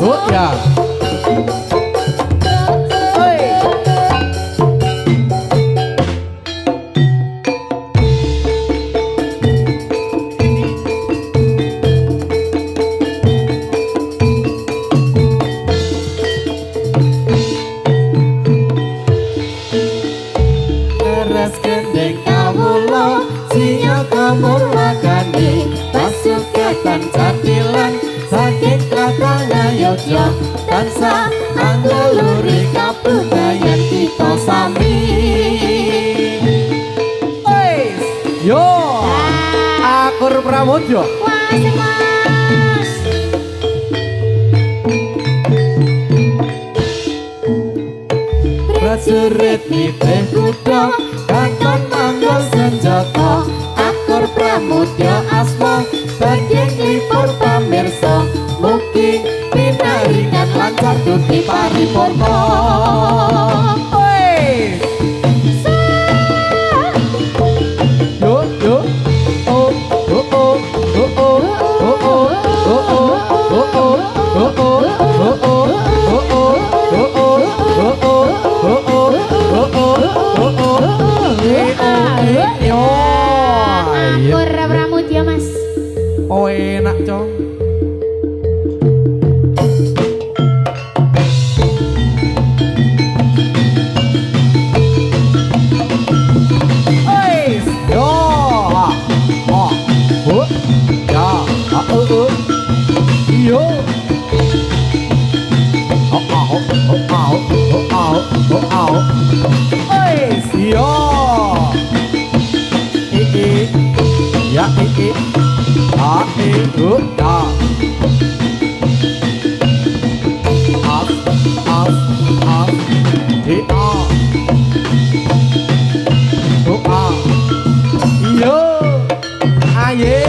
Oh ya. Tansa angguluri kabudayan kita sami. Wes, yo. Akur Pramojo. Wah, Mas. Prajurit nitih kuda kakon manggul senjata. Akur Pramojo asma badhe nglipur pamirsa. Mugi pinaringan lancar duti paripurna. Yo yo. Oh oh oh oh oh oh Akur Pramudia Mas. Oh enak cong. Yo. Wes yo. Ya ya. Yo. Ayo.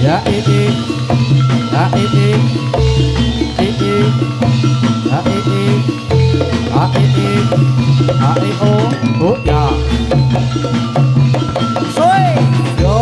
ya ya oh ya soy yo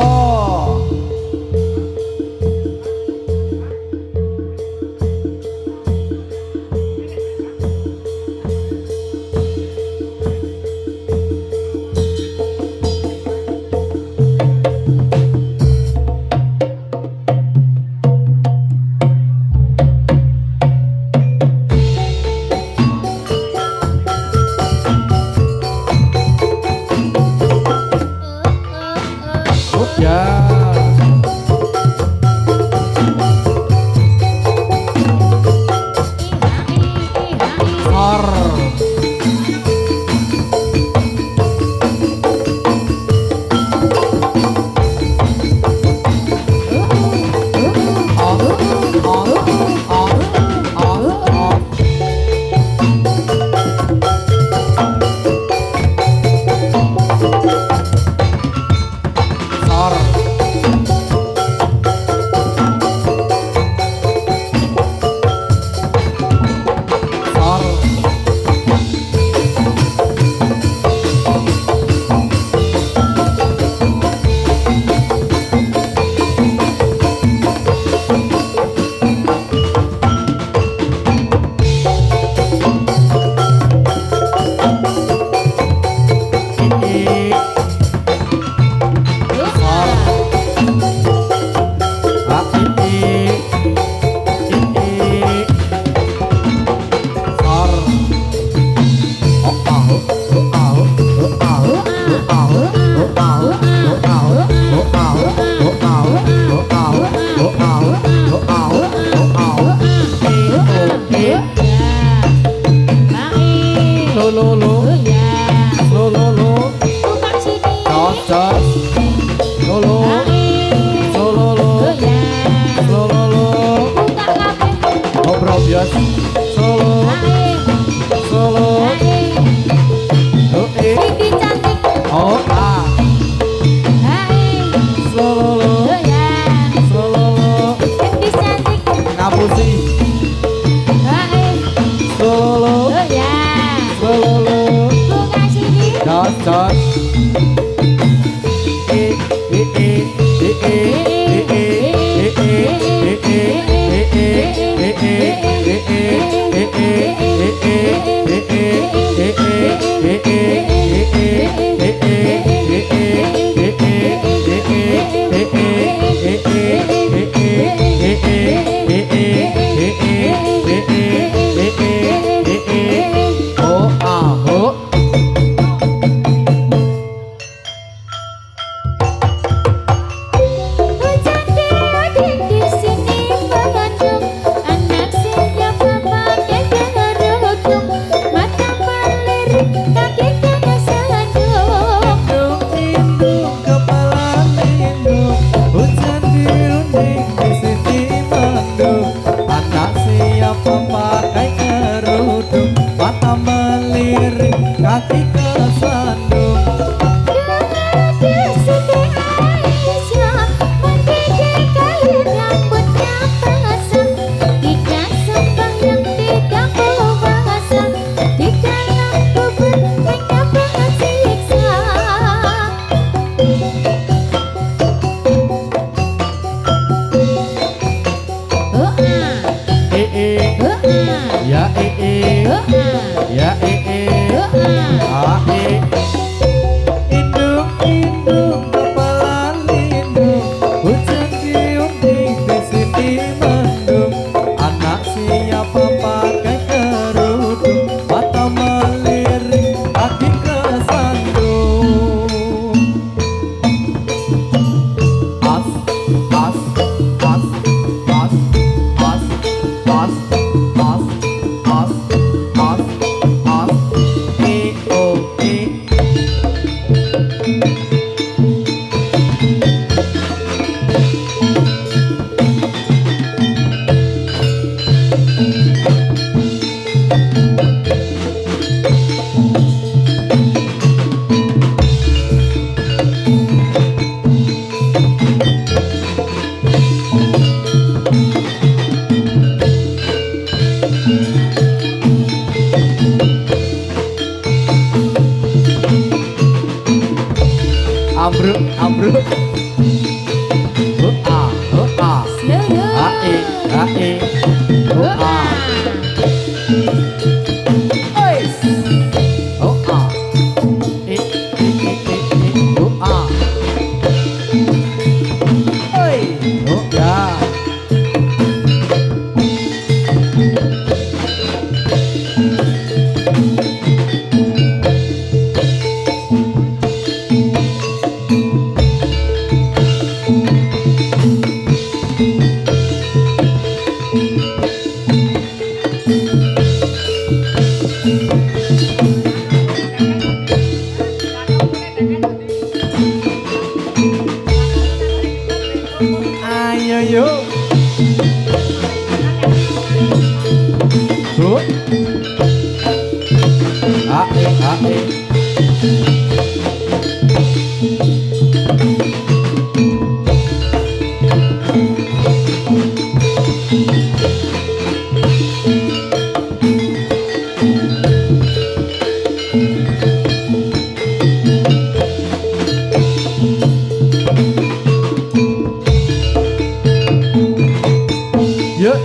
Mata melirik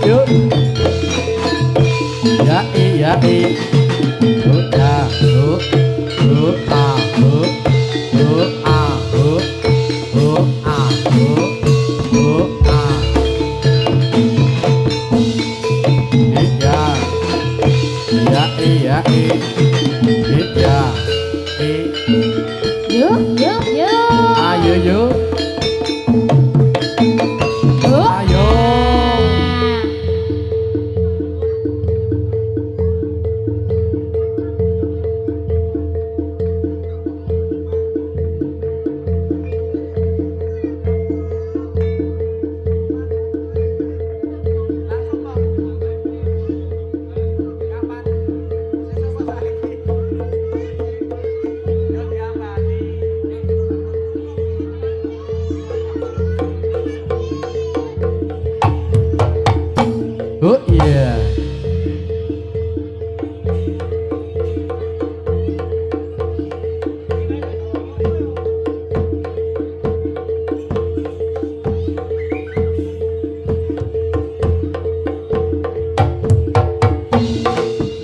yuk. Ya i ya i. Hu ya hu a hu a hu a hu a. Ya i ya i. Ya i. Yuk, yuk, yuk. Ayo yuk. Yuk. Ayo. Oh iya.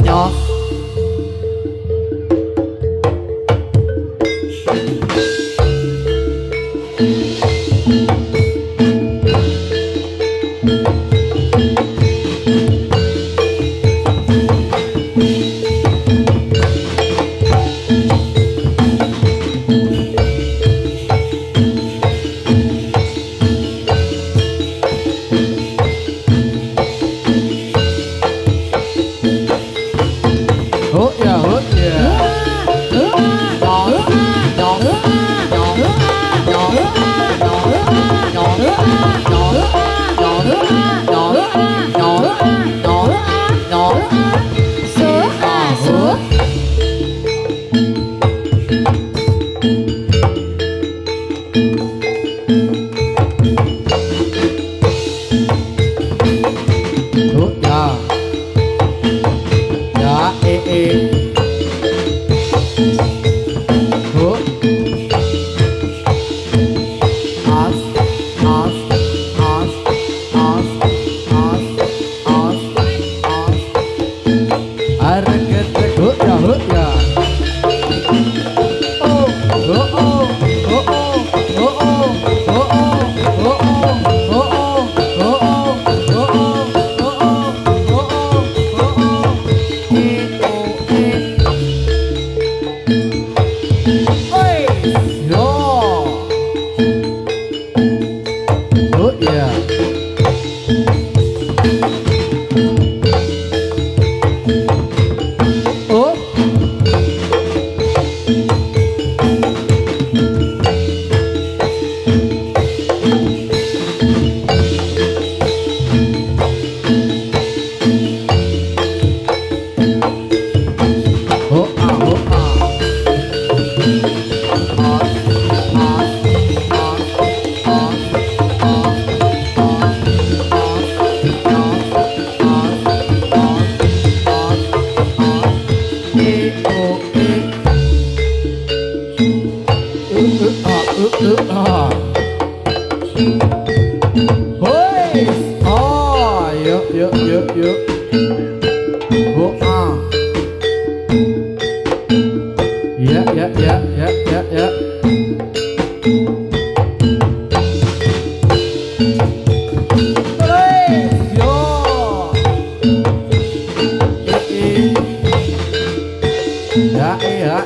Nyos. Oh ya, oh ya. Oh ya. Ya Oh. As as as as as as as. Hareket oh ya. Oh oh oh oh oh oh oh oh oh oh Hoi, oh, yuk, yuk, yuk, yuk. Oh, ah. Ya, ya, ya, ya, ya, ya. Hoi, yo. Ya, ya, ya.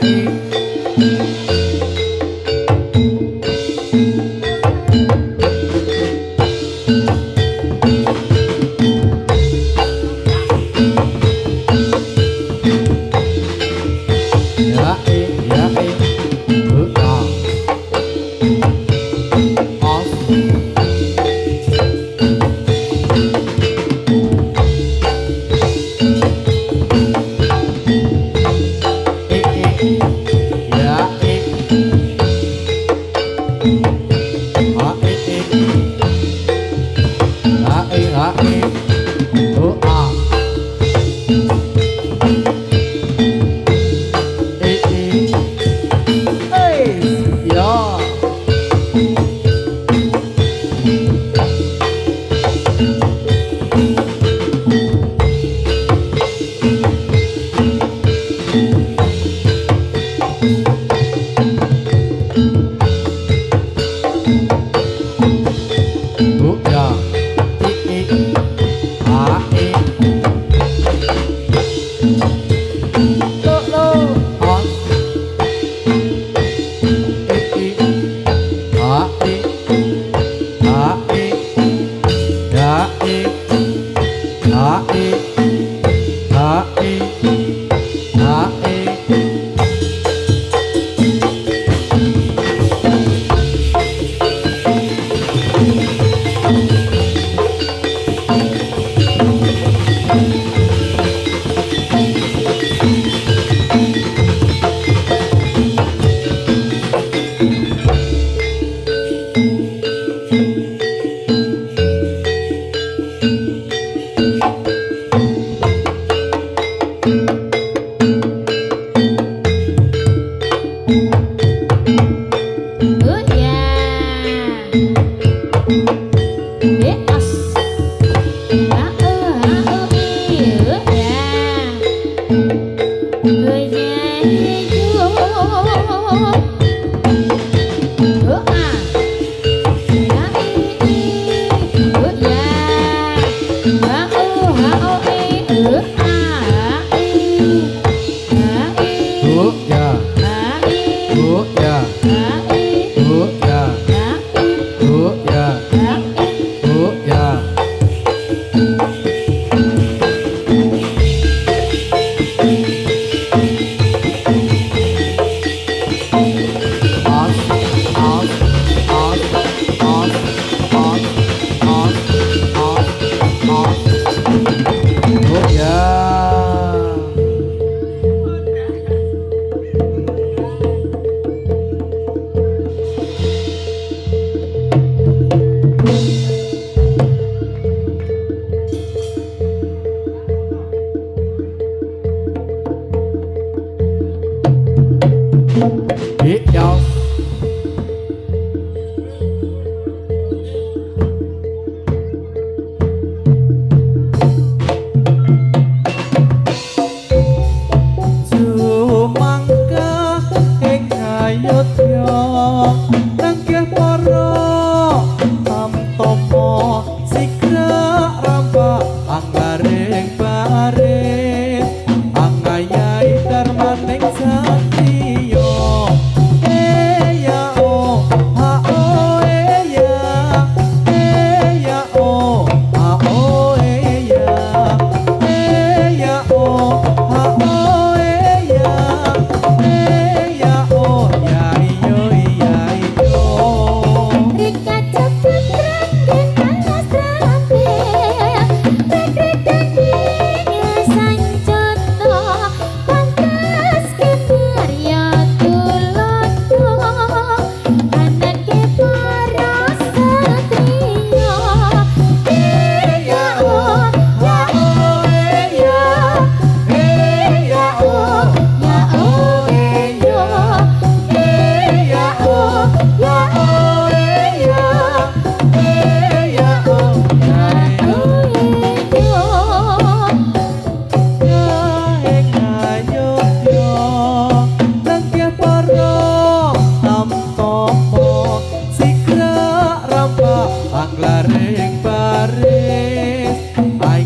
Anglaring baris Ay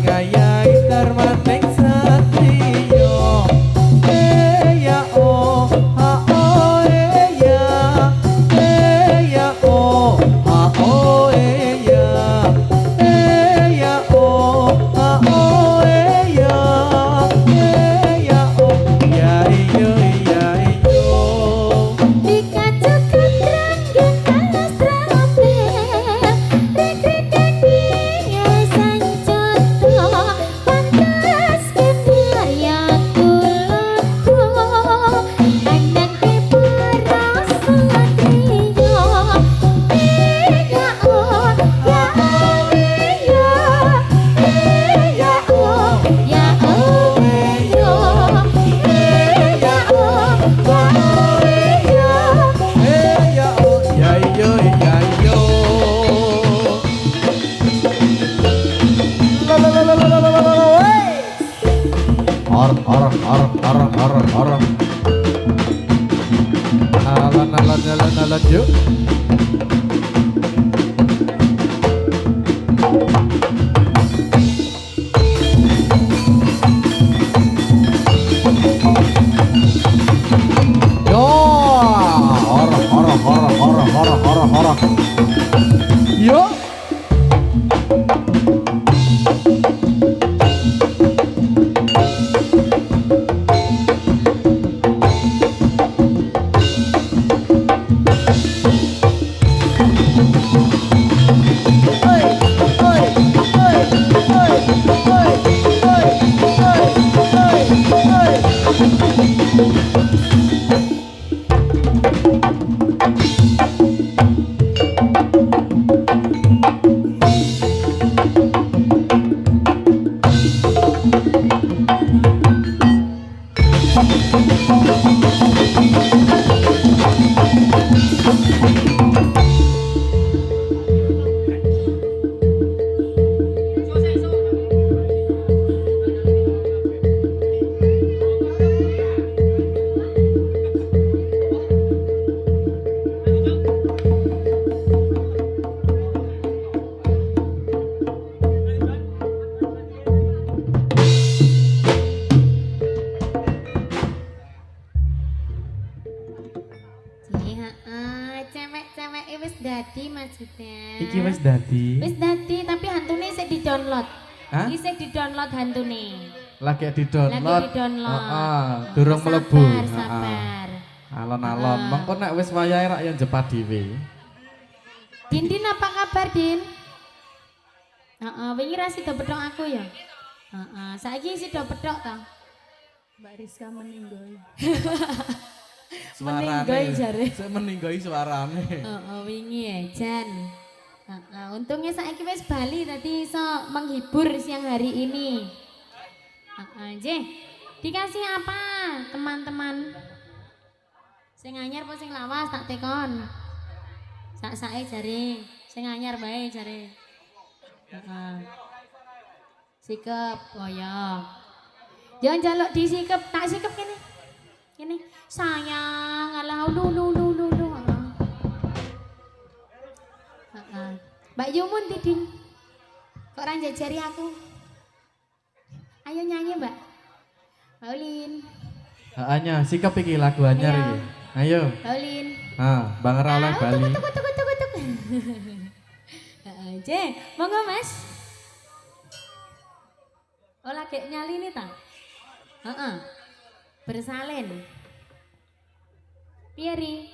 termaning satriyo ya oh ha oh ya oh ha oh ya oh ha oh ya oh ya iyo ya iyo Dikacukan ranggen kalas trape Rek-rekan ya sancoto Pantas kebaya kuloto Anak keparas satrio ya oh ya oh ya oh ya oh ya oh ya oh ya iyo ya iyo Har Alan yuk Yo Har Yo Cewek-cewek wis dadi maksudnya. Iki wis dadi. Wis dadi tapi hantune sik di-download. Hah? Iki sik di-download hantune. Lagi di-download. Lagi di-download. Heeh, durung mlebu. Sabar. Alon-alon, mengko nek wis wayahe rak ya jepat dhewe. Din apa kabar, Din? Heeh, wingi ra sida pedhok aku ya. Heeh, saiki sida pedhok ta. Mbak Rizka meninggoy. Meninggoy jare. Meninggoy suarane. Heeh, wingi ya, Jan. Heeh, untungnya saiki wis bali tadi iso menghibur siang hari ini. Heeh, Jeh. Dikasih apa, teman-teman? Sing anyar apa sing lawas tak tekon. Sak-sake jare, sing anyar bae jare. Heeh. Sikep koyo. Yo njaluk disikep, tak sikep kene. Kene. Sayang, alah lu. Heeh. Mbak Yumun Tidin. Kok ora jajari aku? Ayo nyanyi, Mbak. Paulin. Heeh, sikap iki lagu anyar iki. Ayo. Paulin. Nah, Bang Ra oleh Bali. Tuk. Heeh, monggo Mas. Oh lagi nyali nih ta? Heeh. Bersalin. Pieri.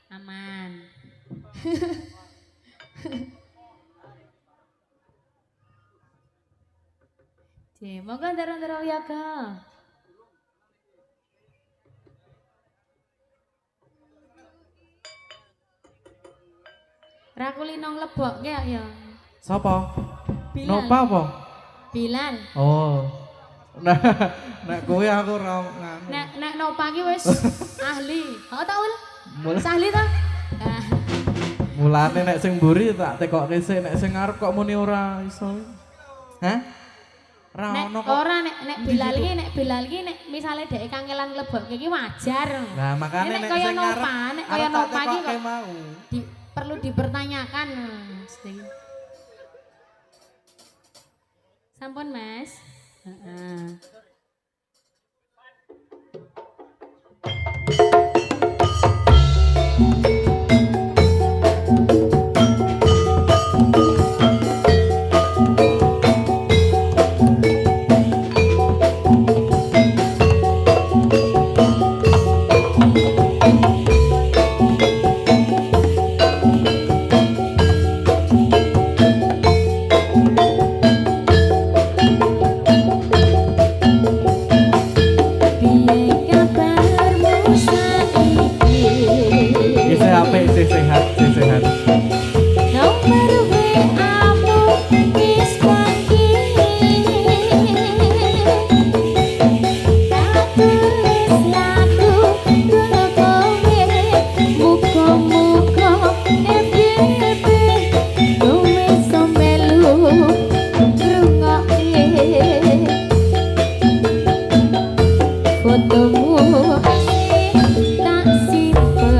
Aman. Monggo ndaro-ndaro yoga. Rakuli nong lebok ya. Sapa? Bilal. Nopa apa? Bilal. Oh. Nah, nek kowe aku ora nganu. Nek Nopa ki wis ahli. Oh ta ul? Mulai Ahli ta? Nah, mulane nek sing mburi tak tekokke sik, nek sing ngarep kok muni ora iso. Hah? Ora nek ono kok. ora nek Bilal ki nek misale dhek kangelan nglebokke iki wajar. Nah, makane nek kaya sing ngarep Nopa, nek kaya Nopa ki kok mau. perlu dipertanyakan mesti. Sampun Mas. Heeh. Isih apik, isih sehat, isih sehat. Nomor WA-mu wis ganti. Tak tulis lagu karo kowe. Muga-muga FYP kowe iso melu ngrungokke fotomu tak simpen.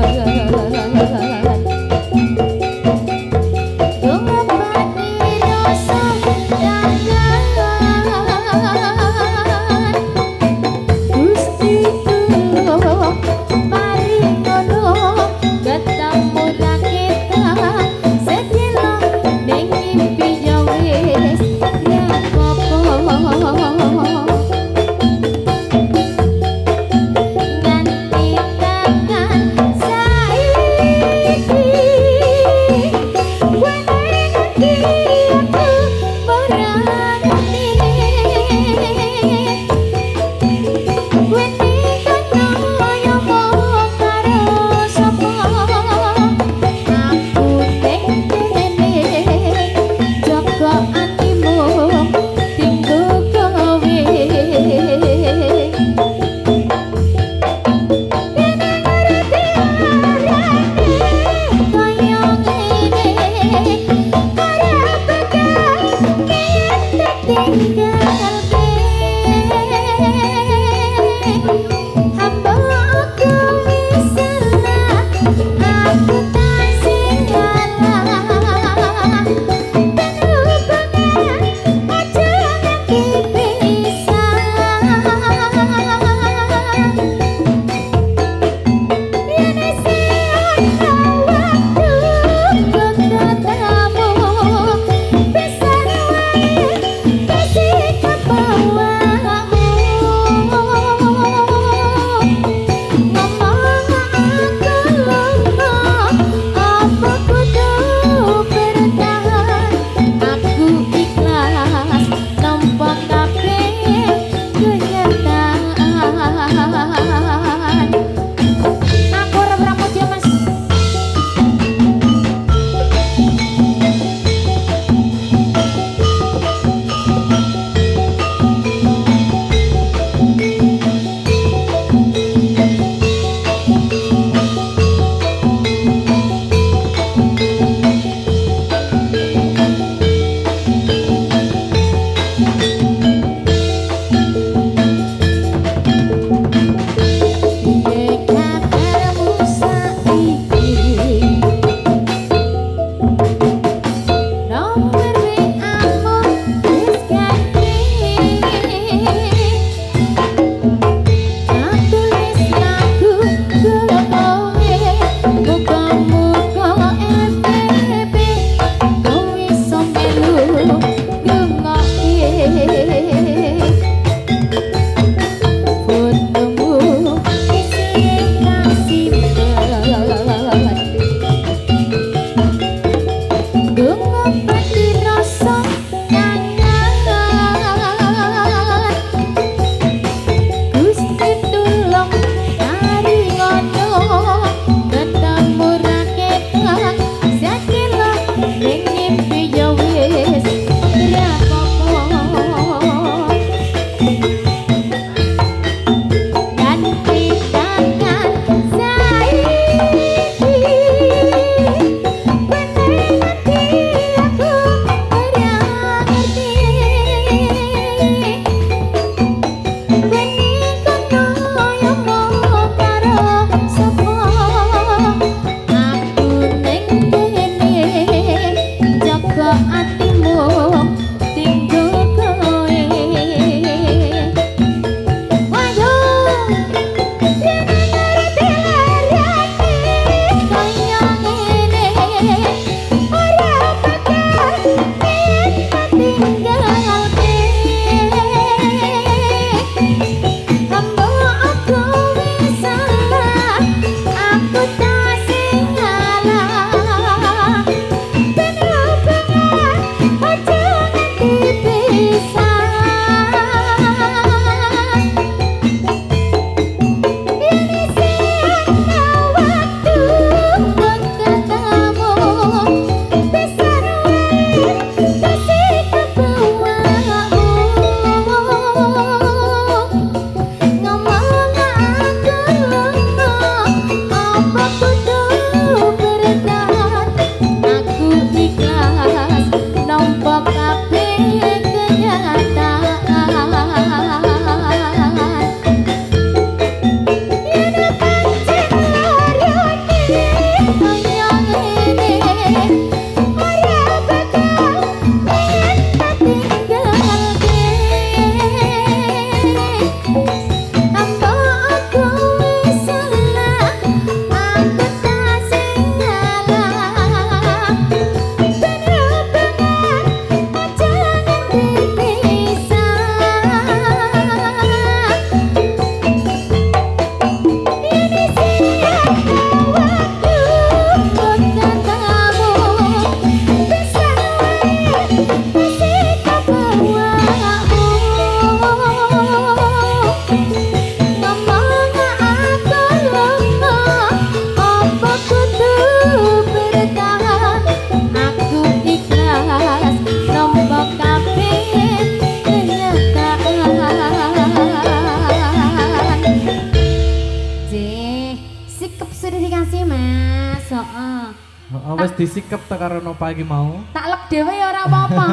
Oh, wis disikep ta karo Nova iki mau. Tak lek dhewe ya ora apa-apa.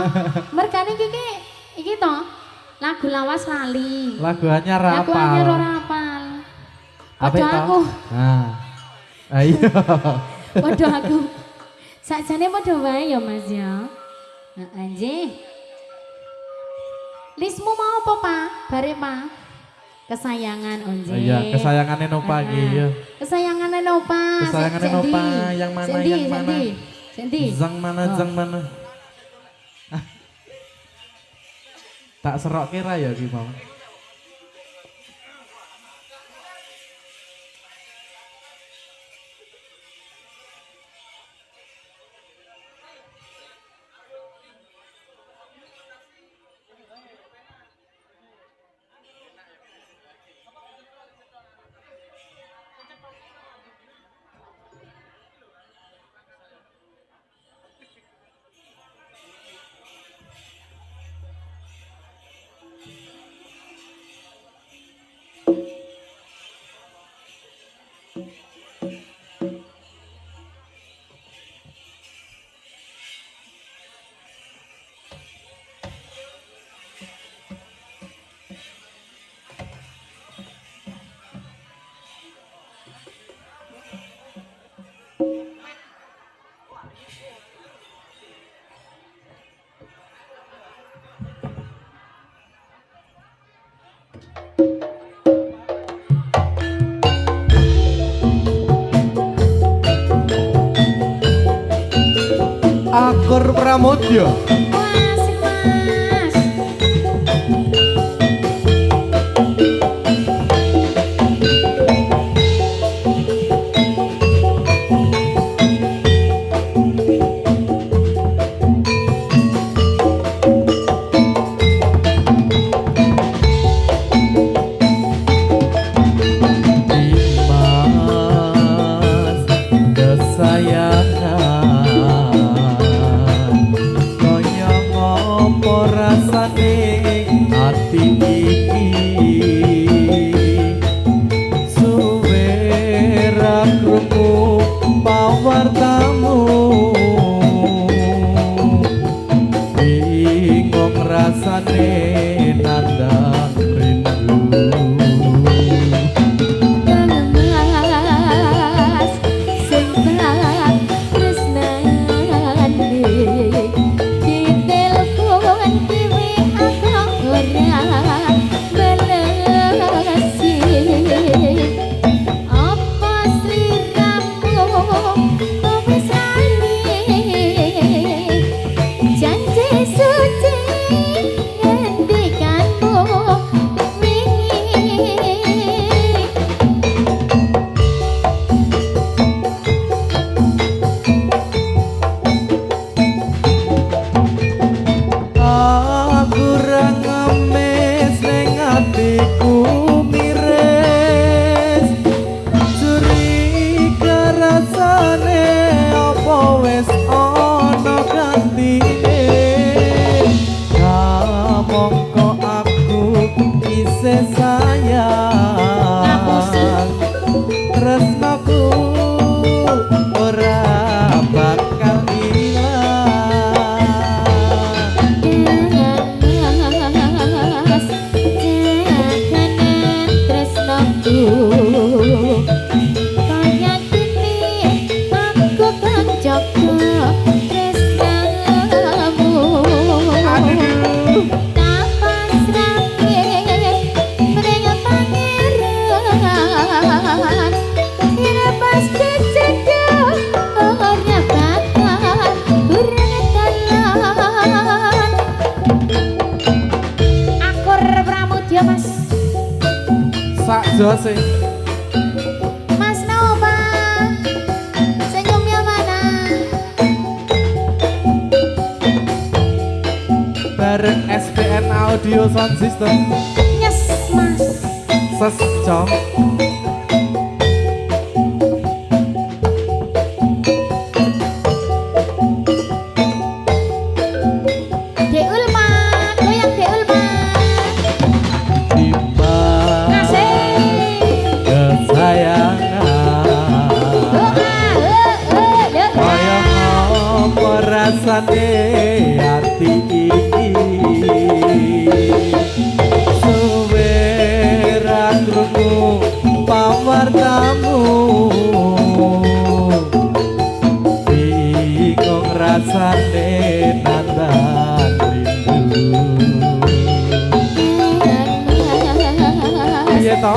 Mergane iki to lagu lawas lali. Lagu anyar apa? Lagu anyar ora apal. Apa Padha itu? aku. Nah. Ayo. Padha aku. Sakjane padha wae ya Mas ya. Heeh nggih. Lismu mau apa, Pak? Bare, Pak. Kesayangan Onje. Iya, kesayangannya Nova iki ya. Kesayangannya Nova. Kesayangannya Nova yang mana Sendi, yang mana? Sendi. Zang mana zang mana? Ah. Tak serok kira ya iki mau. Akur Pramodya. Asik, Mas. Dimas kesayangan kaya ngopo rasane ati iki suwe ra krungu pawartamu bingung rasane nandang rindu. Mas, sing tak tresnane ditelepon dhewe aku ora balesi. Apa sliramu wis lali janji suci ngendikanmu wingi. Aku ra ngemis ning atiku miris curiga rasane apa wis ana gantine mongko aku isih sayang tresnaku ora bakal ilang. Mas, jaganan tresnaku kaya kini aku kan jaga tresnamu. Tak pasrahke mring pangeran yen pas kecedak ora bakal bertalan. Akur Pramodya, Mas. Sak jose Mas Nova, senyumnya mana? bareng SPN Audio Sound System Yes, Mas. sescom. Dek Ulma, goyang Dek Ulma. Dimas Asik. kesayangan Doa, kaya ati suwe ra krungu pawartamu bingung rasane nandan rindu piye to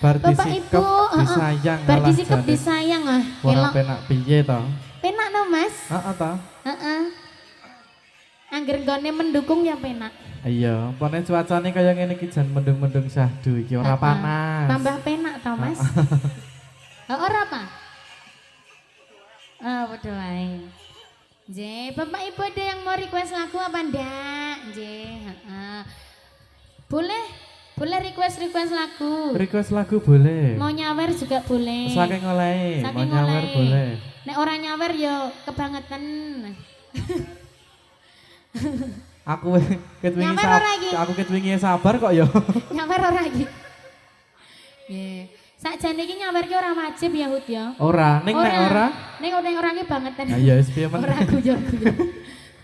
Bapak Ibu, disayang berdisikap disayang ah. Ora penak piye to? Penak no Mas? Heeh to. Heeh. Angger nggone mendukung ya penak. Iya, pone cuacane kaya ngene iki jan mendung-mendung syahdu iki ora panas. Tambah penak to Mas? Ora apa? Padha wae. Nggih, Bapak Ibu ada yang mau request lagu apa ndak? Nggih, heeh. Boleh request lagu. Request lagu boleh. Mau nyawer juga boleh. Saking oleh, mau nyawer boleh. Nek orang nyawer yo kebangetan. Aku ket wingi sabar kok yo. Nyawer ora iki. Nggih. Sakjane iki nyawer ki ora wajib ya Hud ya. Ora, ning nek ora. Ning ora ki bangetan. Ha ya wis piye men. Ora guyon-guyon.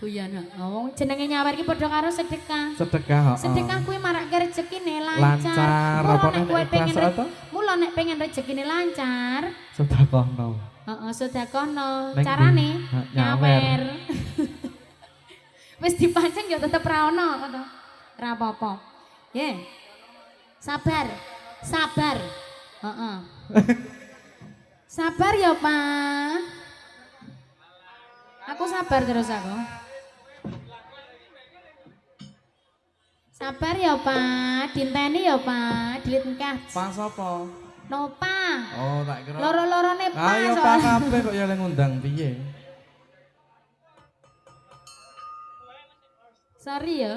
Guyon. Oh, jenenge nyawer ki padha karo sedekah. Sedekah, heeh. Sedekah kuwi marake rezekine lancar. Lancar, apa nek pengen mula nek pengen rezekine lancar, sedekahno. Heeh, sedekahno. Carane nyawer. Wis dipancing ya tetep ra ono ngono. Ra apa-apa. Nggih. Sabar. Heeh. Sabar ya, Pak. Aku sabar terus aku. Sabar ya, Pak. Dinteni ya, Pak. Dilit engkah. Pak sapa? Nopa. Oh, tak kira. Loro-lorone Pak. Ayo Pak kabeh kok ya ngundang piye? Sorry ya.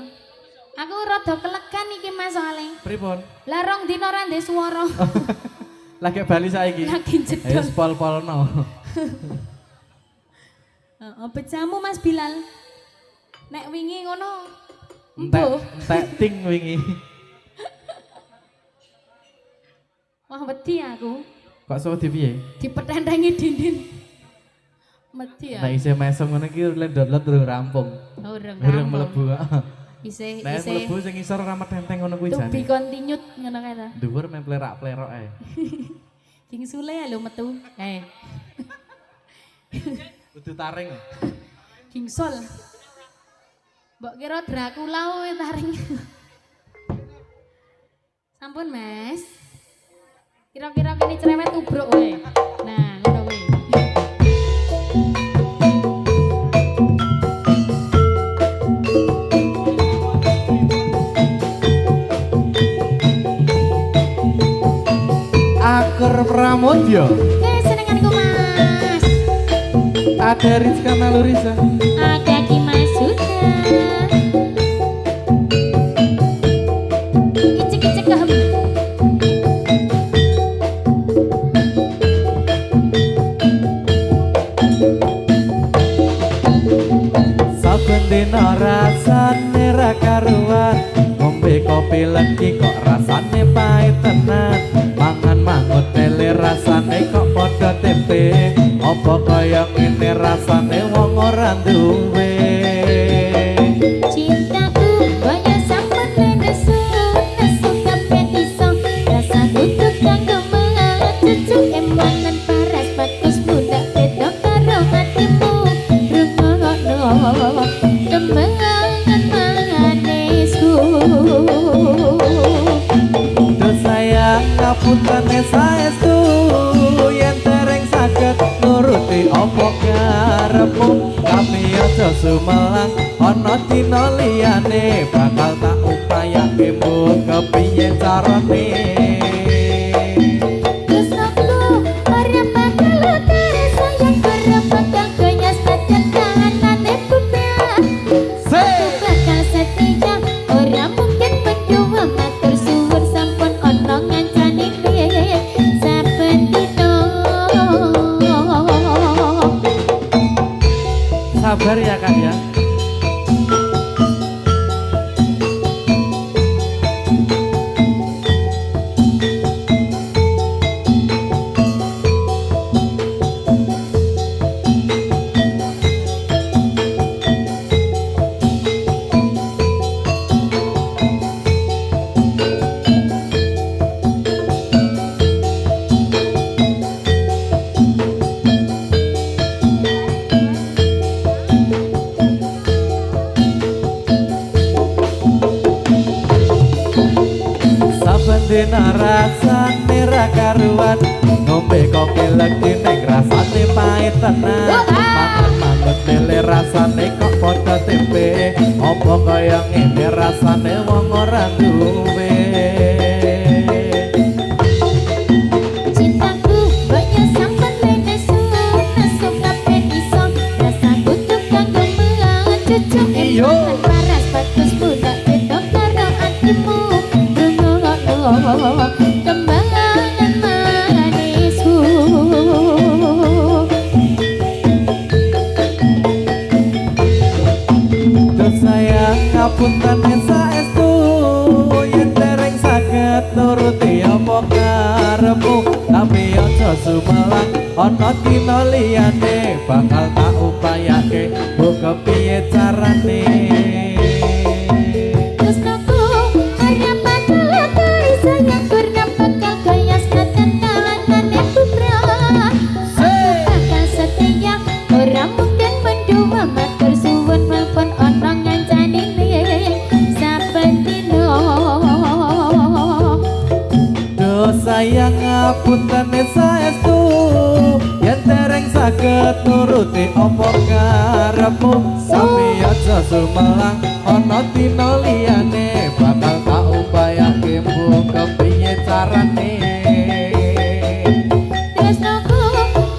Aku rada kelekan iki Mas soalnya. Pripun? Lah rong dina ora ndek swara. Lagi bali saiki. Lagi jedol. Wis pol-polno. Bejamu Mas Bilal. Nek wingi ngono. Entek ting wingi. Wah wedi aku. Kok so di piye? Dipethentengi dinding. Wedi ya. Nek isih mesem ngono iki le download durung rampung. Durung mlebu. Isih mlebu sing isor ora metenteng ngono kuwi jane. To be continued ngono kae ta. Dhuwur men plerak-plerok ae. King Sule lho metu. Kudu taring. King Sol. Mbok kira Dracula kuwi taring. Sampun Mas. Kira-kira kene cerewet tubruk wae. Nah, ngono kuwi. Akur Pramodya. Senenganku Mas. Ada Rizka Nalurisa. Ada Dimas Suta. Icek-icek kehem. Saben dina rasane ra karuan, ngombe kopi legi kok rasane pahit tenan. Mangan mangut tele rasane kok padha tempe, apa kaya ngene rasane wong ora duwe. Cintaku banyak sampai nesu nesu kabeh iso rasa kutuk kanggo cucu emanan paras bagus muda beda karo hatimu rungono tembangan manisku. Duh sayang ngapuntene saestu yen dereng saged nuruti apa karepmu, tapi aja sumelang ana dina liyane bakal tak upayake mbok kepiye carane. Tresnaku ora bakal terus sayang ora bakal goyas badan kahanane bubel. Aku bakal setia ora mungkin berdua matur suwun sampun ana ngancani saben dina. Sabar ya Kak ya. Saben dina rasane ra karuan, ngombe kopi legi ning rasane pahit tenan. Mangan mangut lele rasane kok padha tempe, apa kaya ngene rasane wong ora duwe. Cintaku banyak sampai nesu nesu kabeh iso rasa kutuk kanggo cucu emanan paras bagus muda beda karo hatimu rungono tembangan manisku. Duh sayang ngapuntene saestu yen dereng saged nuruti apa karepmu, tapi aja sumelang ana dina liyane bakal tak upayake mbok kepiye carane. Tresnaku ora bakal terus sayang ora bakal goyas badan kahanane bubel. Aku bakal setia ora mungkin mendua matur suwun maupun ana ngancani saben dina. Duh sayang ngapuntene saestu yen dereng saged nuruti apa karepmu, tapi aja sumelang ana dina liyane bakal tak upayake mbok kepiye carane. Tresnaku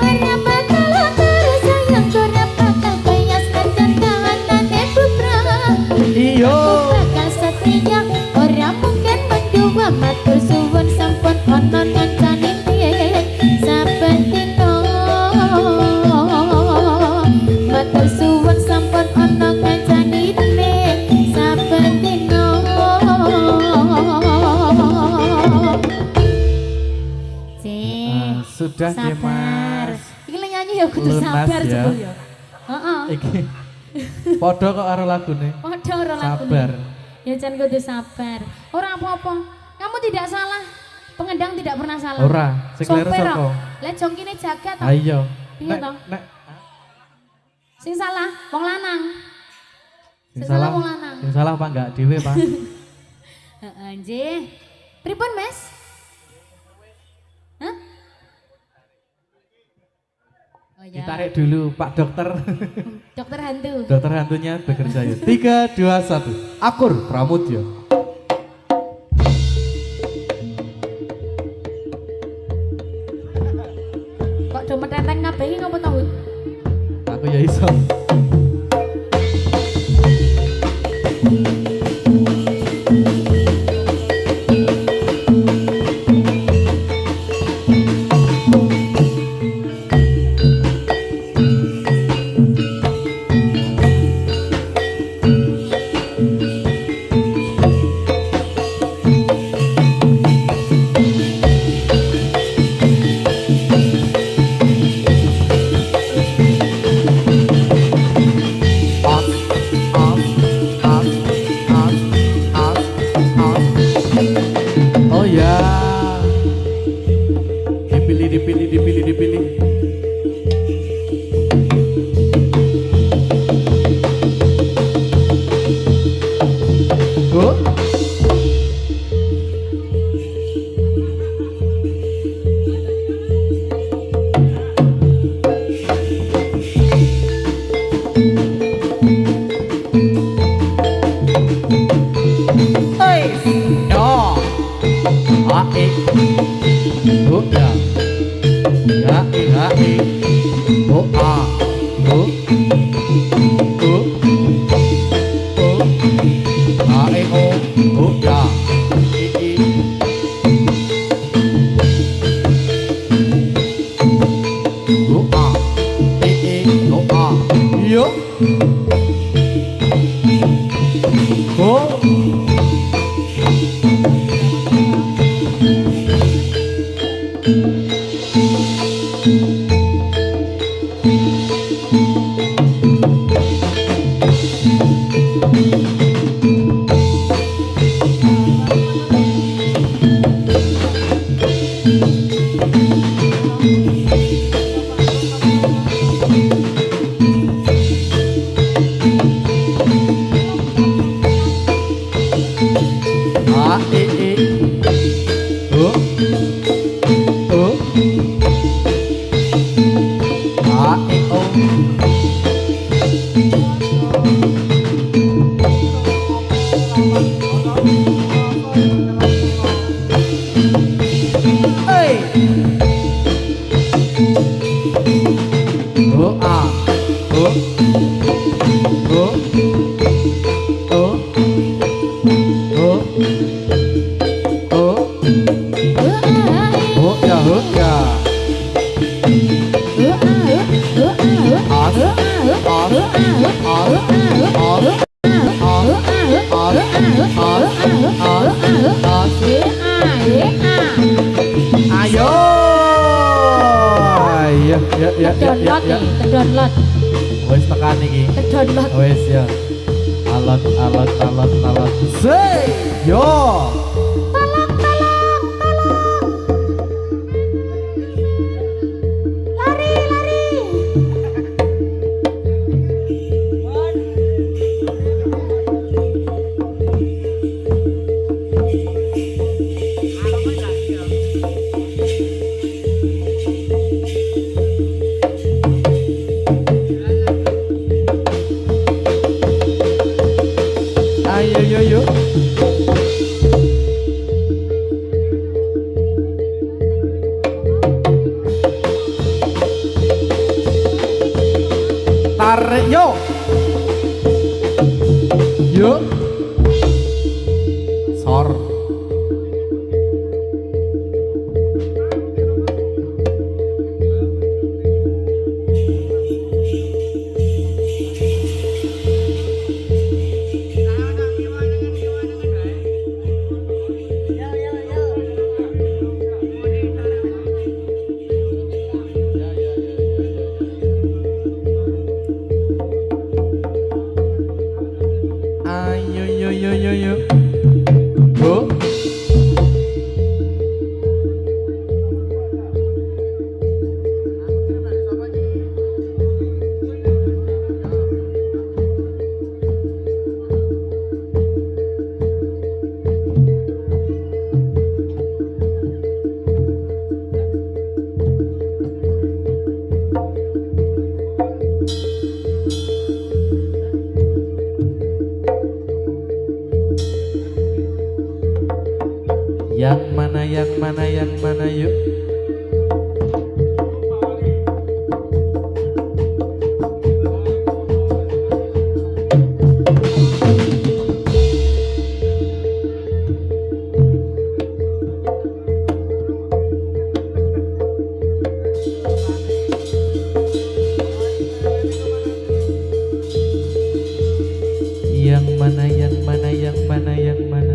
ora bakal terus sayang ora bakal goyas badan kahanane bubel. Iyo Bakal setia ora mungkin mendua matur suwun sampun ana ngancani saben dina. Matur suwun sampun ana ngancani saben dina. sudah ya Sabar. Mas. Iki lek nyanyi ya kudu Lunas sabar ya. jebul ya. Heeh. Iki padha kok karo lagune. Padha ora lagune. Sabar. Ya jan kudu sabar. Ora apa-apa. Kamu tidak salah. Pengendang tidak pernah salah. Ora, sing kleru Sopir sapa? kok. Lek jongkine jagat. Ha iya. Piye to? Nek Sing salah wong lanang. sing Sing salah salah wong lanang. sing salah apa enggak dhewe, Pak? Heeh, nggih. Pripun, Mas? Hah? Oh ya. Ditarik dulu Pak Dokter. Dokter hantu. Dokter hantunya bekerja ya. 3, 2, 1. Akur Pramudya. Kok do metenteng kabeh iki ngopo to, Hud? Aku ya iso. Oh ya, dipilih, dipilih, dipilih, dipilih. Oh. Oh ya, ya, ya, oh ah, oh, oh, oh, ah, oh ya, oh ah, oh ah, yo, oh. A, E, O, O, A, E, O. Hey. O, A, O, O, O, O. Ayo. Ya. Download nih, download. Wes tekan iki. Download. Wes ya. Alat. Say, yo. Ayo, yo. Tarik yo. Yo. Sor. Yo. Go. Yang mana yuk. mana yang mana yang mana yang mana.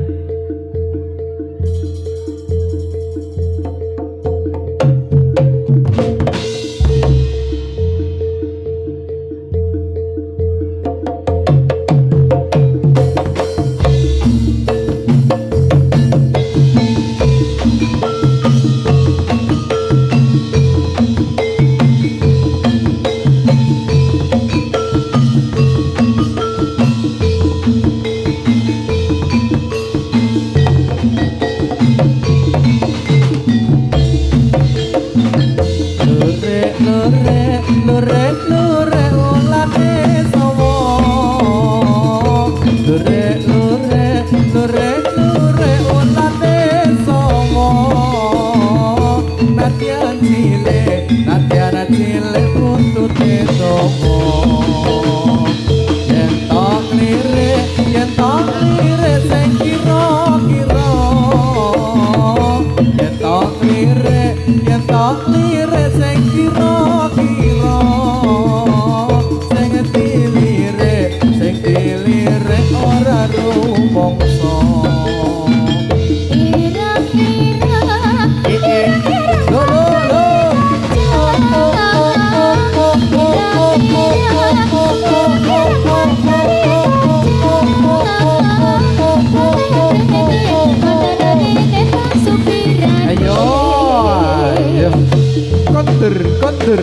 Kondur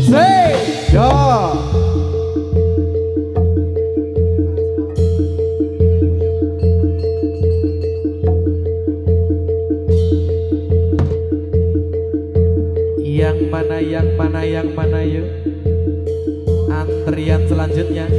say yo yang mana yang mana yang mana yuk antrian selanjutnya.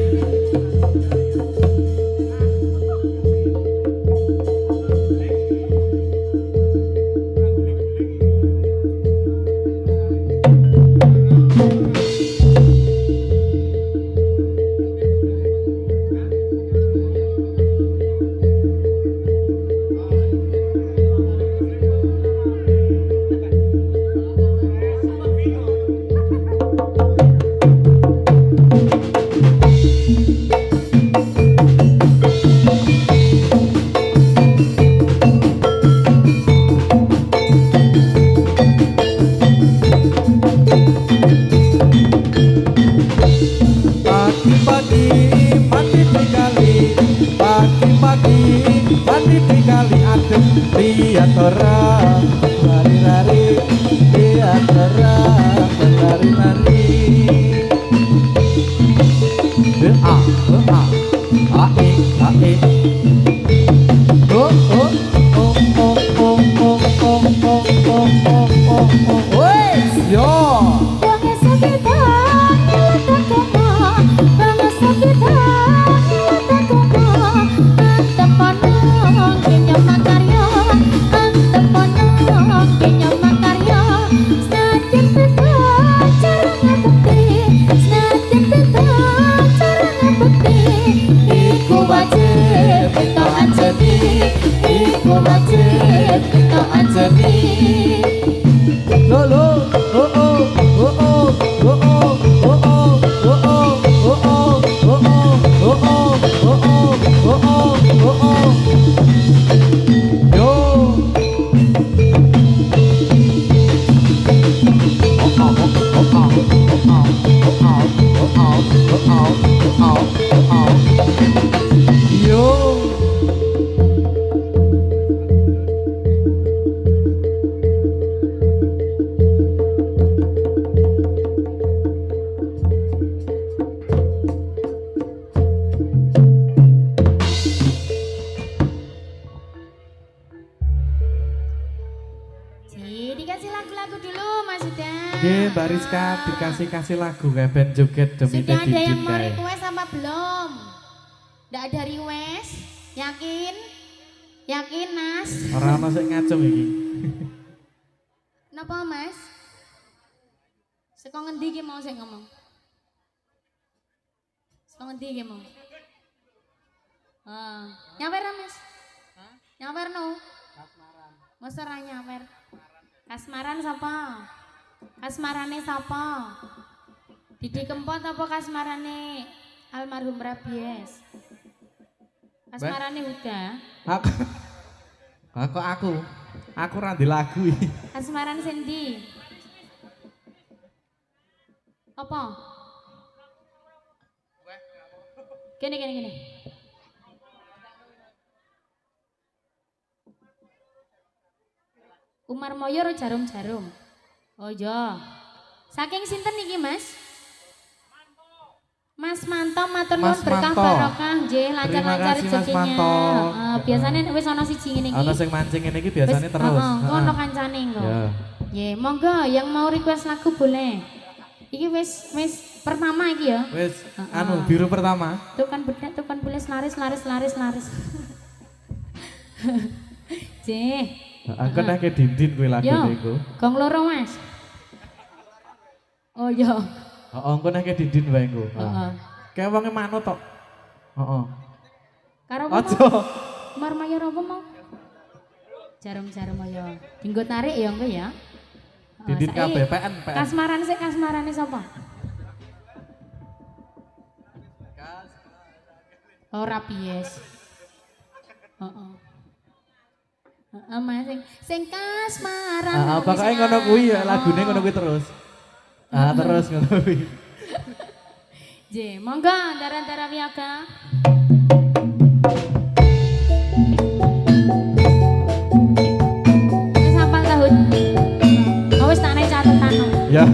Lihat orang lari-lari, lihat orang lari-lari. Dikasih lagu-lagu dulu Mas Huda. Mbak Rizka dikasih lagu kayak band joget demi Sudah ada yang mau kayak. request apa belum? Nggak ada request? Yakin? Yakin Mas? Orang masuk ngacung ini. Kenapa Mas? Seko ngendi ki mau saya ngomong? Seko ngendi ki mau? Nyawer Mas? Nyawer no? Kasmaran. Masa ra nyawer? Kasmaran sapa? Kasmarane sapa? Didi Kempot apa kasmarane Almarhum Rabies. Asmarane Huda. Aku ra ndek lagu iki. Asmaran Sendi. Apa? Gini. Umar Moyo ro jarum-jarum. Oh iya. Saking sinten iki, Mas? Mas Manto matur nuwun Mas berkah Manto. barokah nggih lancar-lancar Terima kasih, Mas rezekinya. Manto. Heeh, biasane nek wis ana siji ngene iki. Ana sing mancing ngene iki biasanya Wis, terus. heeh, kono kancane engko. Ya. Nggih, monggo yang mau request lagu boleh. Iki wis pertama iki ya. Wis anu biru pertama. Tukan bedak, tukan pules laris. Jeh. Aku nek dindin kuwi lagu Yo, iku. gong loro Mas. Oh iya. Heeh, engko nek dindin wae engko. Heeh. Kayak wonge manut tok. Heeh. Karo apa? Aja. Mar mayor apa mau? Jarum-jarum ayo. Dinggo tarik ya engko ya. Dindin kabeh PN. Kasmarane sapa? Oh Rabies. Heeh. Heeh Mas sing kasmaran. Pokoke ngono kuwi ya lagune ngono kuwi terus. Terus ngono kuwi. J, monggo Dara Wiaga. Wis hafal tahun. Oh wis tak nek catetan. Ya.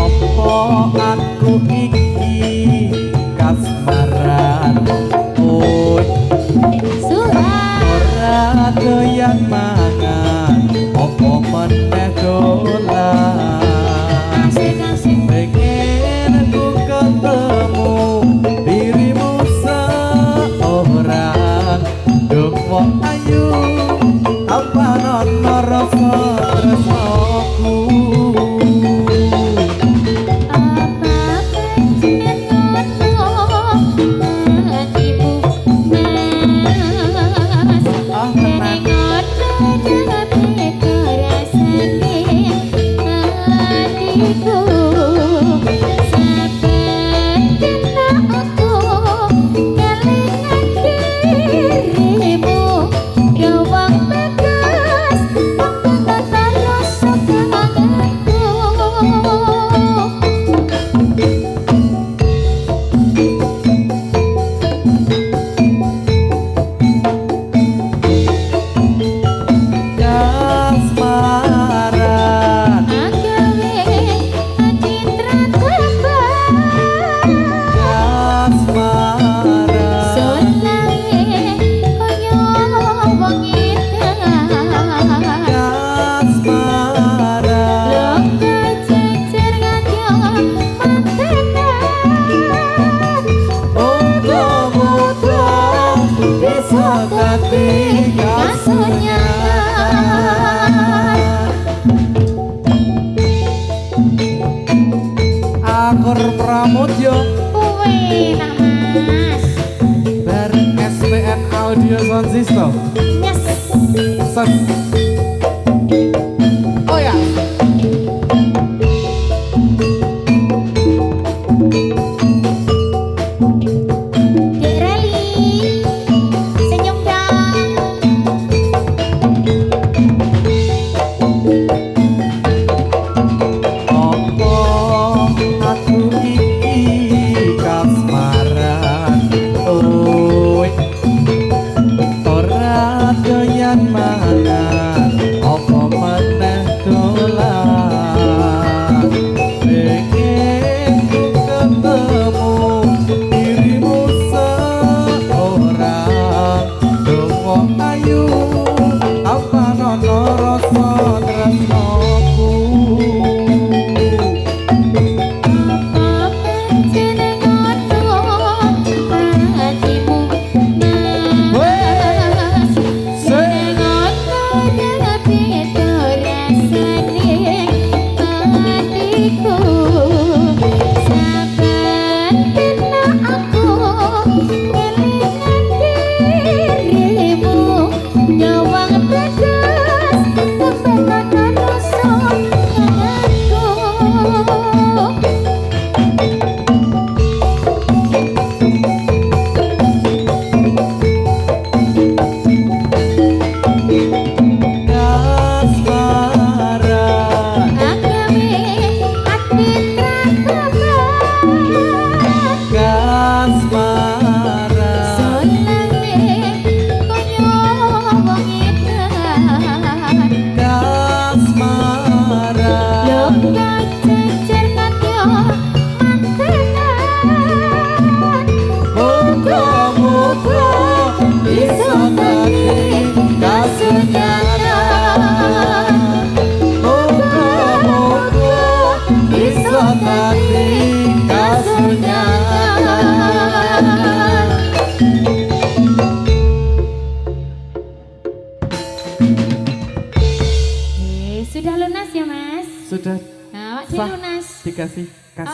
Opo aku iki kasmaran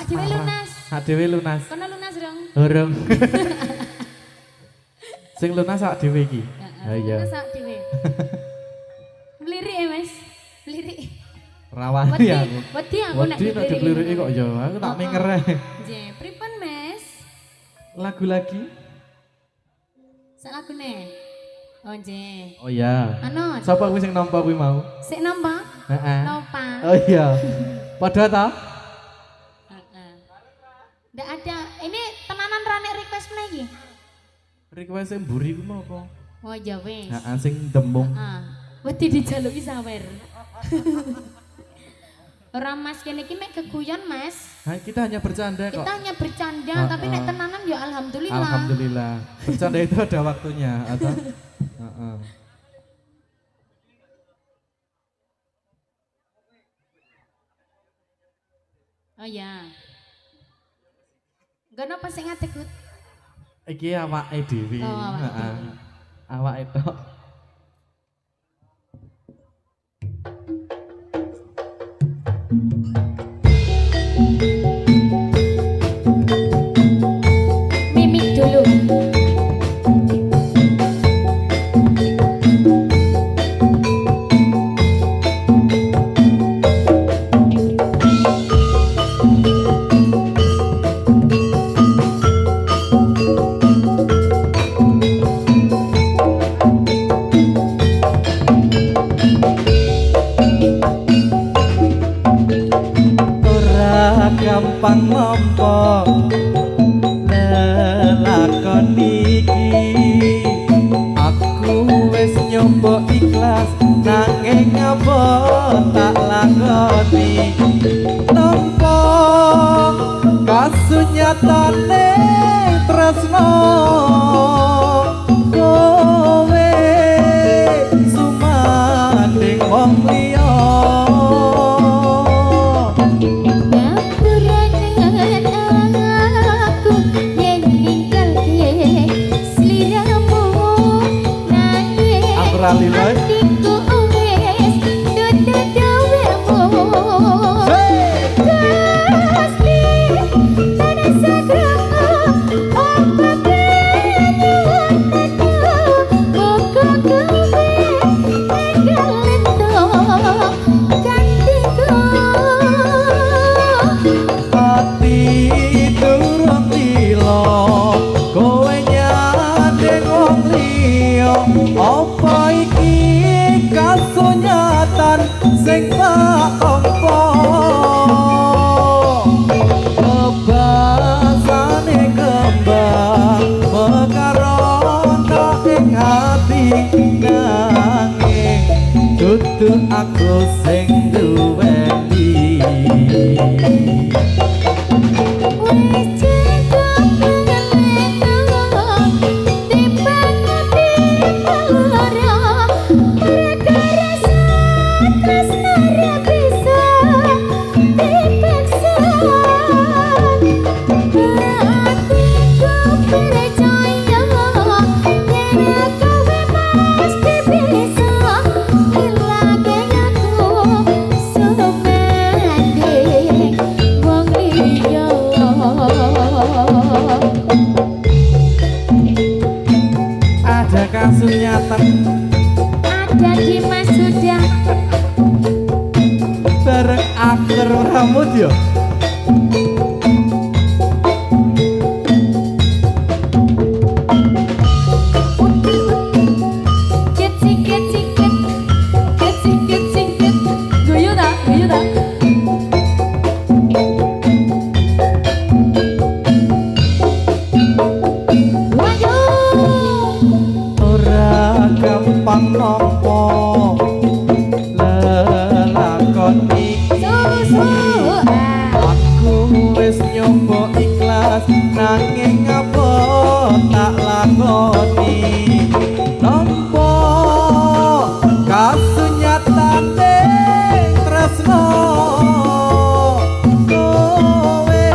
dhewe lunas. Sak dhewe lunas. Kono lunas dong. Urung. Sing lunas sak dhewe iki. Ha iya. Lunas sak dhewe. Mlirik ya, Mas. Mlirik. Rawani aku. Wedi aku nek Wedi nek dipliriki kok ya, aku tak minger ae. Nggih, pripun, Mas? Lagu lagi? Sak lagune. Oh, nggih. Oh iya. Anu, Sapa kuwi sing nampa kuwi mau? sik nampa? Heeh. Nopa. Oh iya. Padha ta? Heeh. Ndak ada. Ini tenanan rane request meneh iki. Request sing mburi ku mau apa? Oh, ya wis. Heeh, sing dembung. Heeh. Wedi dijaluki sawer. Ora Mas kene iki mek keguyon, Mas. Nah, kita hanya bercanda kok. Kita hanya bercanda, tapi nek tenanan ya alhamdulillah. Alhamdulillah. Bercanda itu ada waktunya, atau? Heeh. Oh ya. Enggak napa sing ngadeg, Gut? Iki awake dhewe. Oh, awake Heeh. dhewe. Awake tok. Mimik dulu. Ora gampang nampa lelakon iki. Aku wis nyoba ikhlas nanging apa tak lakoni. Nampa kasunyatane tresno kowe sumanding wong liya. Lali lali. Hati turun lilo, kowe nyadeng wong liya. Apa iki kasunyatan sing tak tampa? Kebasane kembang mekarono ing ati nanging dudu aku sing duweni. Ada kasunyatan Ada di Mas sudah. bareng akhir rambut ya. Guyu ta, guyu ta. Ora gampang nampa lelakon iki. Aku wis nyoba ikhlas nanging apa tak lakoni. Nampa kasunyatane tresno kowe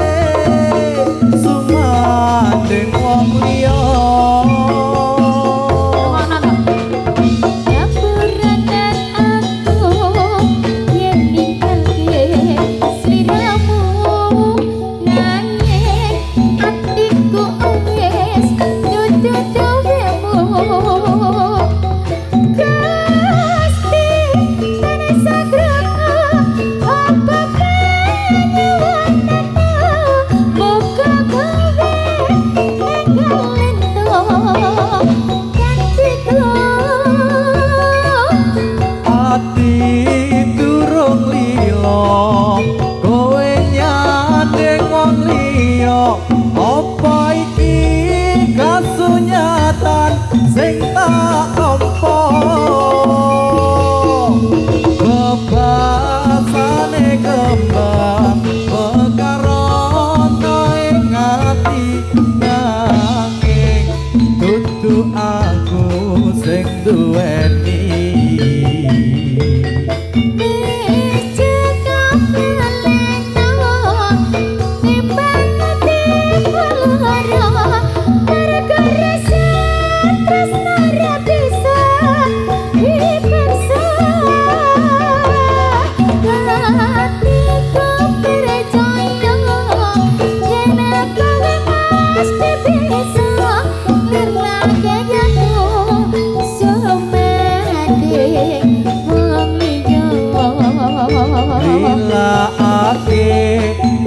sumanding wong liya. duweni.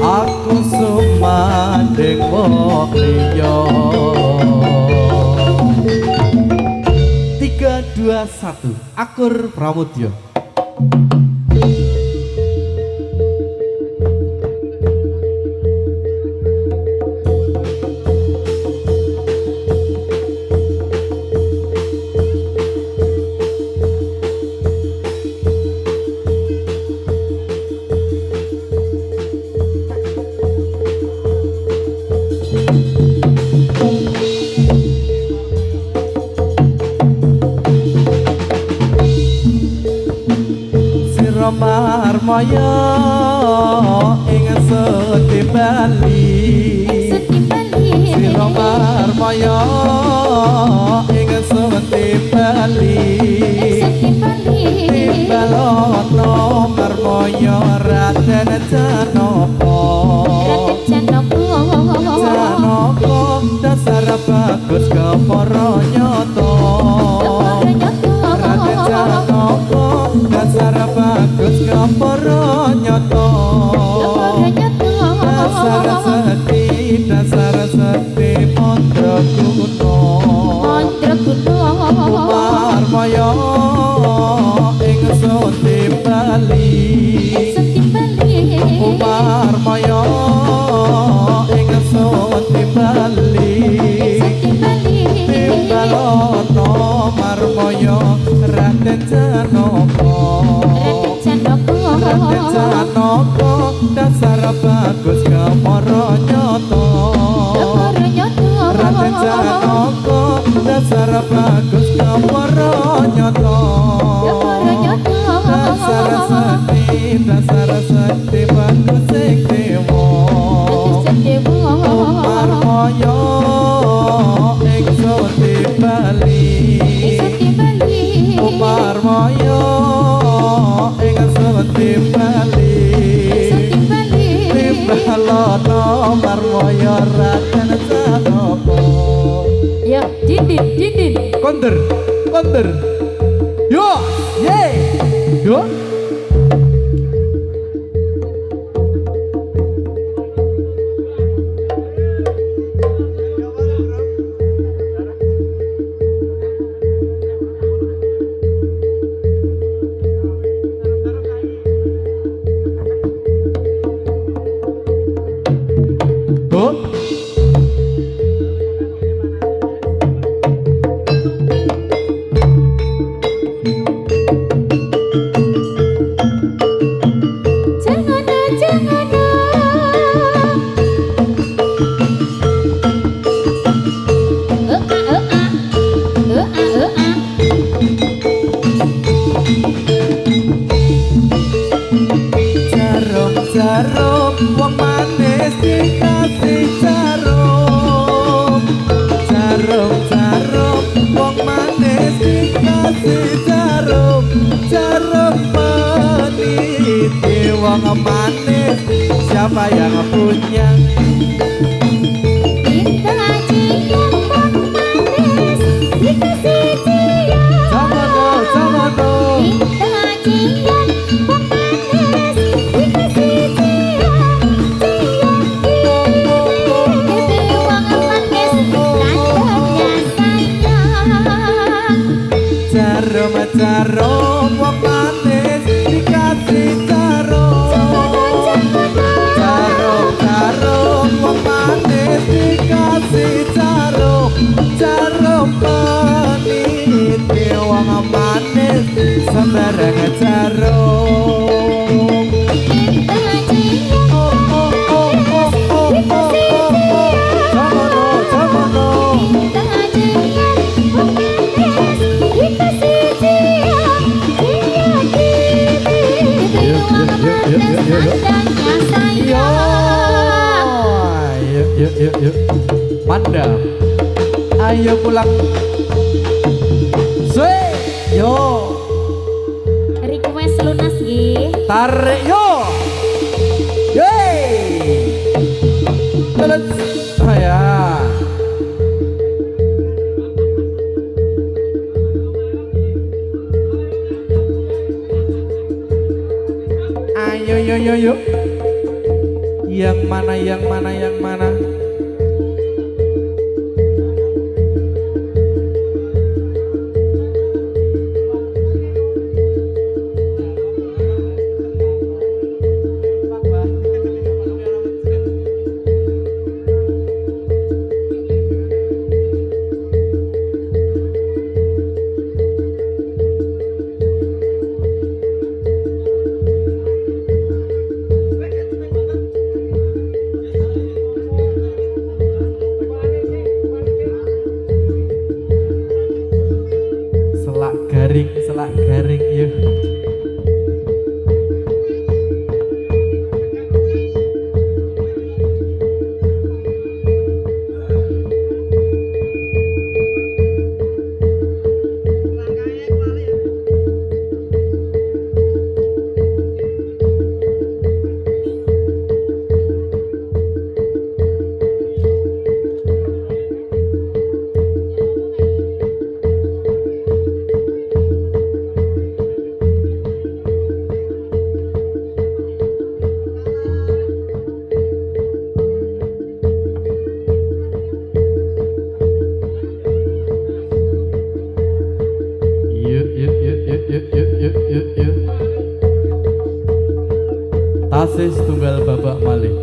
Aku sumandeng wong liya. 3, 2, 1 Akur Pramudya. Marmaya ing Seti Bali, Sira marmaya ing Seti Bali, Timbalono marmaya Raden Janaka, Janaka dasar bagus kepara nyata, Raden Janaka dasar bagus kepara nyata, dasar seti mandraguna, Marmaya ing Seti Bali, Marmaya ing Seti Bali, Timbalono marmaya Raden Janaka, Raden Janaka dasar bagus kepara nyata, Raden Janaka dasar bagus kepara nyata, dasar seti bagus sing dewa, marmaya ing Seti Bali, marmaya ing Seti Bali, Timbalono marmaya Raden Janaka. Ya, dindin. Konter. Yo, ye. Yo. Jarum wong manis dikasih jarum, jarum wong manis dikasih jarum peniti wong manis siapa yang punya? Jarum wong manis dikasih jarum, jarum wong manis dikasih jarum peniti wong manis sembarang jarum. Jamono ayo pulang. Swe, yo. Request lunas nggih. Tarik yo. Yeay. Let's. Ya. Ayo yo yo yo. Yang mana yang mana yang mana? Selak garing yuk. Tasis tunggal babak malih.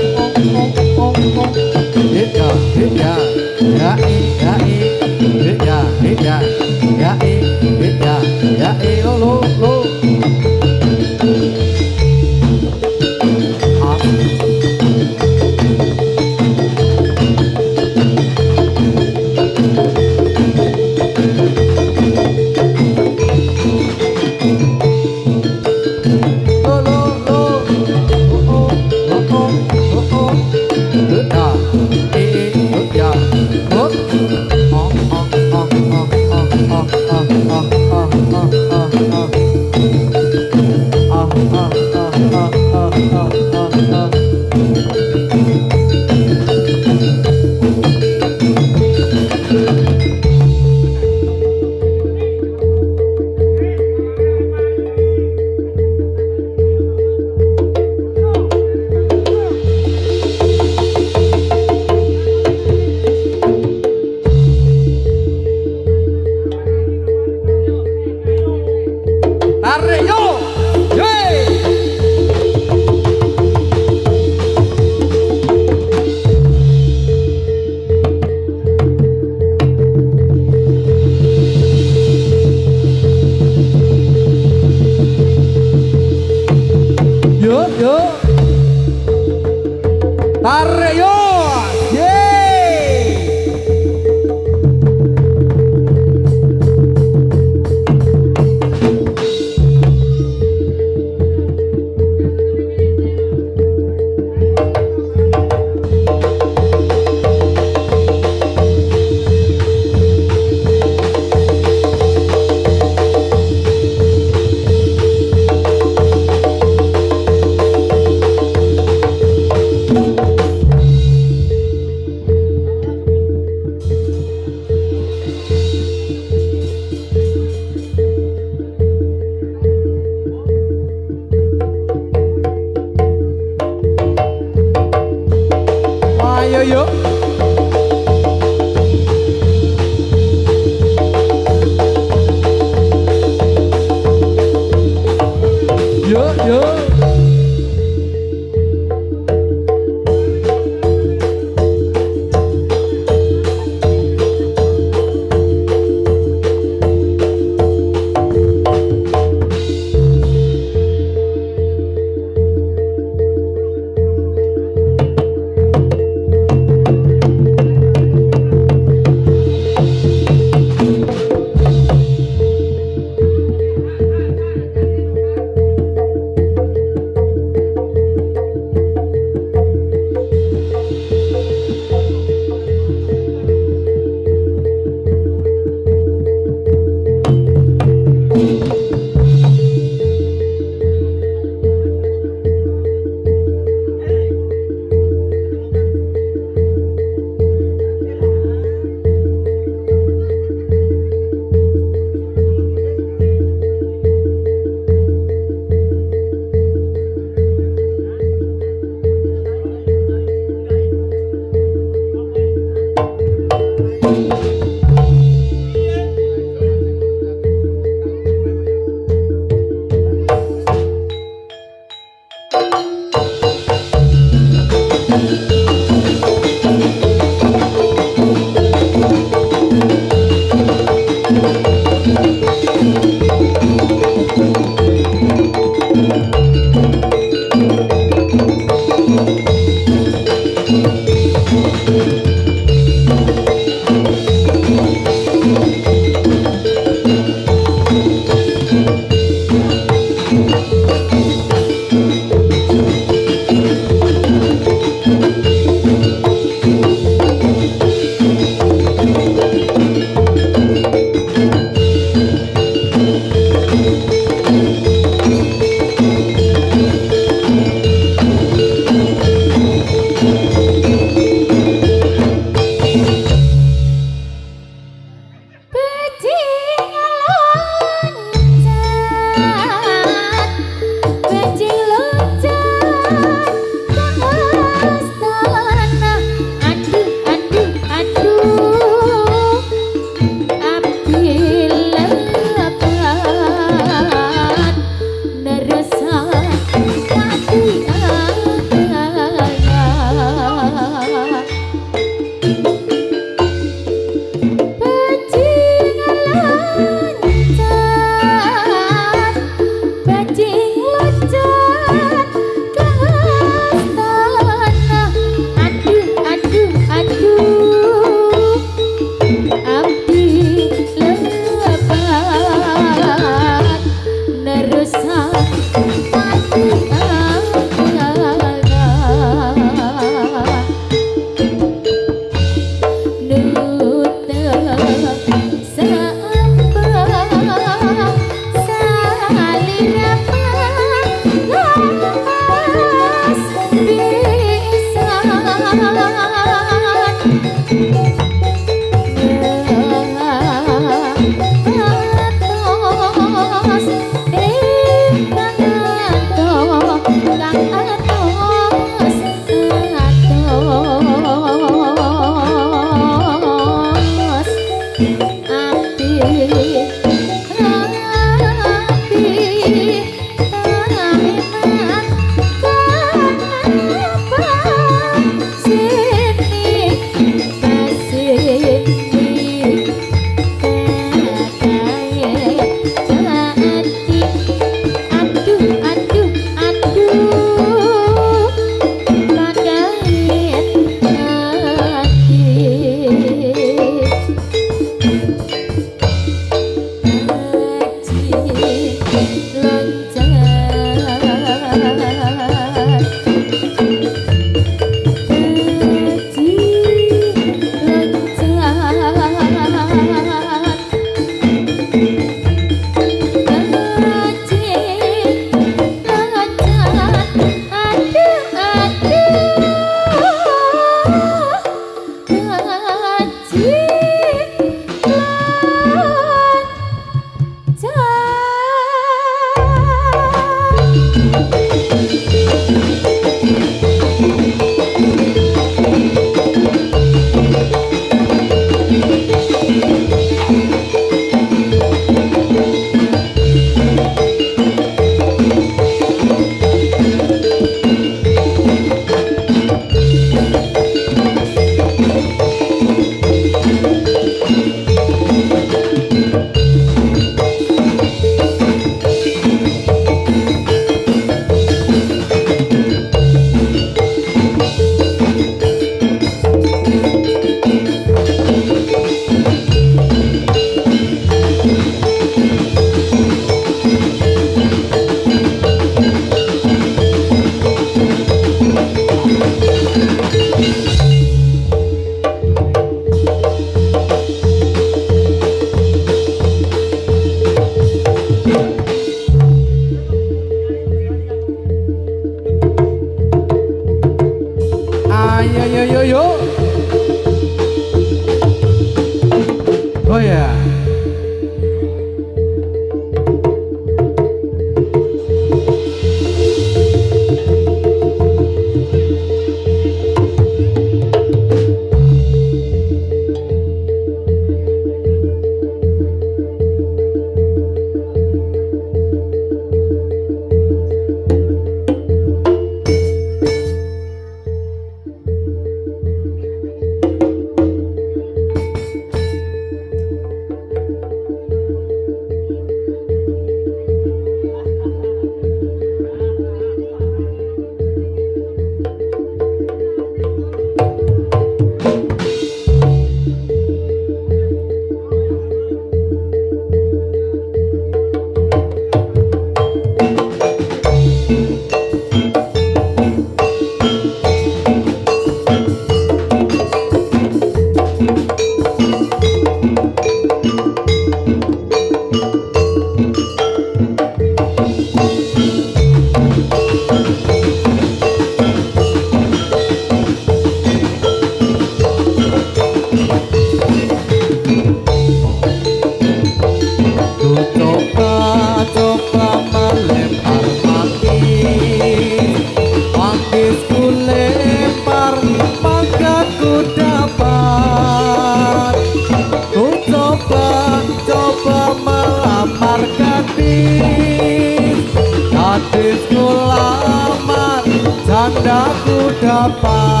Gadisku lamar Candaku dapat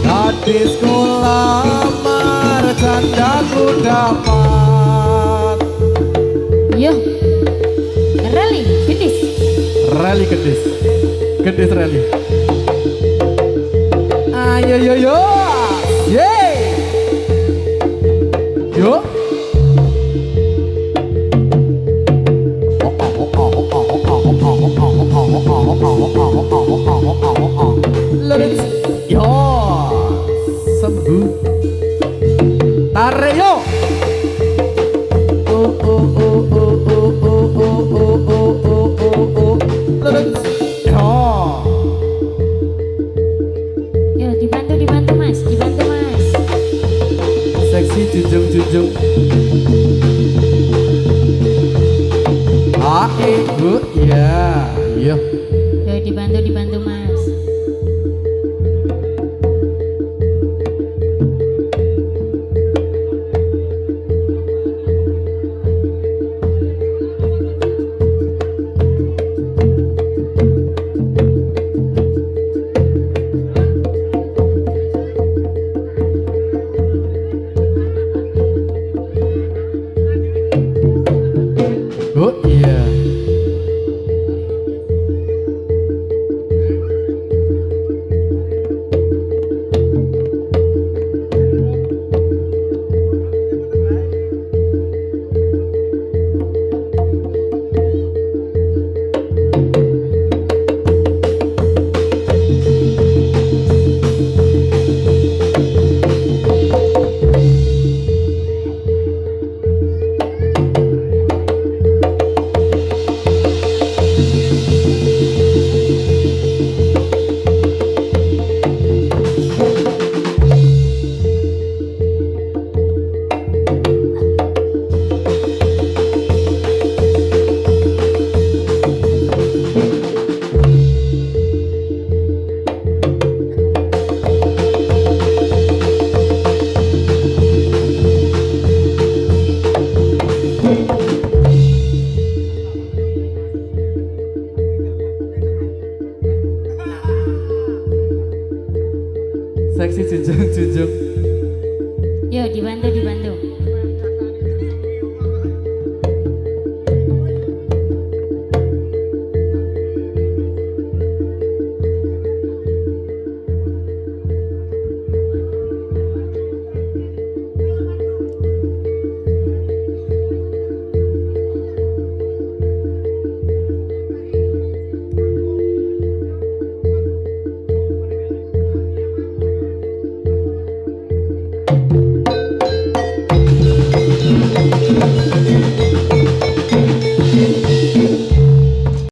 Gadisku lamar candaku dapat. Yo, rally gedis. Rally gedis. Gedis rally. Ayo yo yo. Yeay. Yo. Let's yo sembuh tarik yo let's Yo, dibantu mas, seksi junjung bu ya yo dibantu mas. Oh iya. Seksi junjung. Yo, dibantu.